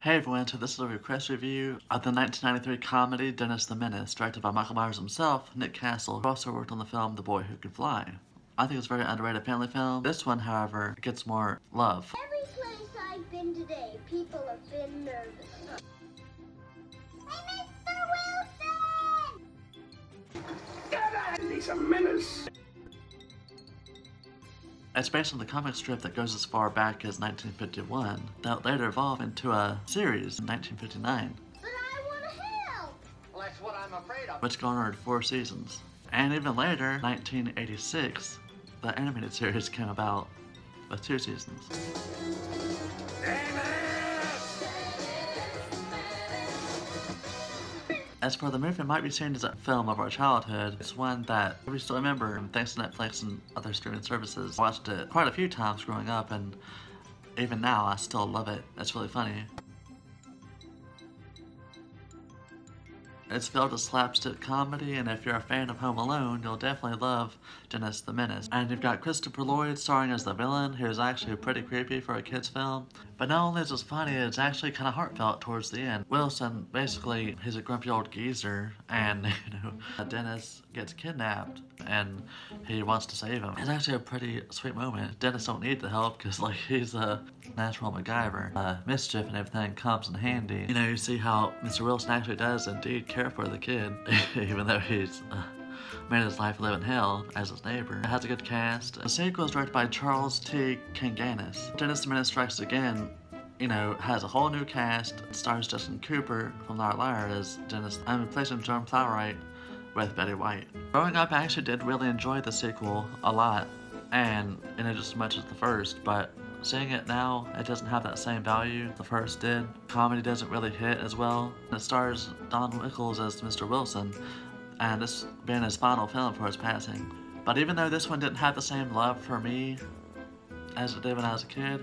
Hey everyone, so this is a request review of the 1993 comedy Menace, directed by Michael Myers himself, Nick Castle, who also worked on the film The Boy Who Could Fly. I think it's a very underrated family film. This one, however, gets more love. Every place I've been today, people have been nervous. Hey, Mr. Wilson! He's a menace. It's based on the comic strip that goes as far back as 1951, that later evolved into a series in 1959. But I want to help! Well, that's what I'm afraid of. Which garnered 4 seasons. And even later, 1986, the animated series came about with 2 seasons. As for the movie, it might be seen as a film of our childhood. It's one that we still remember, thanks to Netflix and other streaming services. I watched it quite a few times growing up, and even now I still love it. It's really funny. It's filled with slapstick comedy, and if you're a fan of Home Alone, you'll definitely love Menace the Menace. And you've got Christopher Lloyd starring as the villain, who's actually pretty creepy for a kid's film. But not only is it funny, it's actually kind of heartfelt towards the end. Wilson, basically, he's a grumpy old geezer, and, Dennis gets kidnapped, and he wants to save him. It's actually a pretty sweet moment. Dennis don't need the help, because, he's a natural MacGyver. Mischief and everything comes in handy. You see how Mr. Wilson actually does indeed care for the kid, even though he's made his life live in hell as his neighbor. It has a good cast. The sequel is directed by Charles T. Kanganis. Menace the Menace Strikes Again, has a whole new cast. It stars Justin Cooper from Liar Liar as Dennis, and replacing Joan Plowright with Betty White. Growing up, I actually did really enjoy the sequel a lot, and just as much as the first, but seeing it now, it doesn't have that same value the first did. Comedy doesn't really hit as well. It stars Don Rickles as Mr. Wilson, and this being his final film for his passing. But even though this one didn't have the same love for me as it did when I was a kid,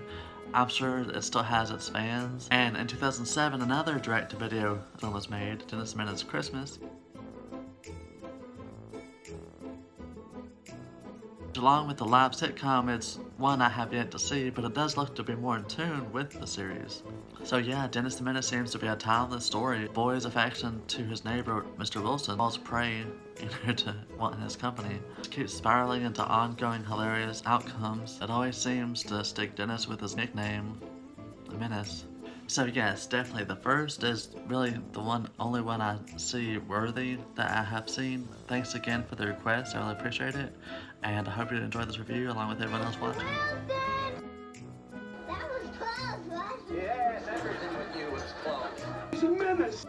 I'm sure it still has its fans. And in 2007, another direct-to-video film was made, Dennis Menace Christmas. Along with the live sitcom, it's one I have yet to see, but it does look to be more in tune with the series. So yeah, Dennis the Menace seems to be a timeless story. Boy's affection to his neighbor, Mr. Wilson, falls prey, to wanting his company. It keeps spiraling into ongoing hilarious outcomes. It always seems to stick Dennis with his nickname, the Menace. So yes, definitely the first is really the only one I see worthy that I have seen. Thanks again for the request, I really appreciate it. And I hope you enjoyed this review along with everyone else watching. Wilson! That was close, wasn't it? Yes, everything with you was close. He's a menace.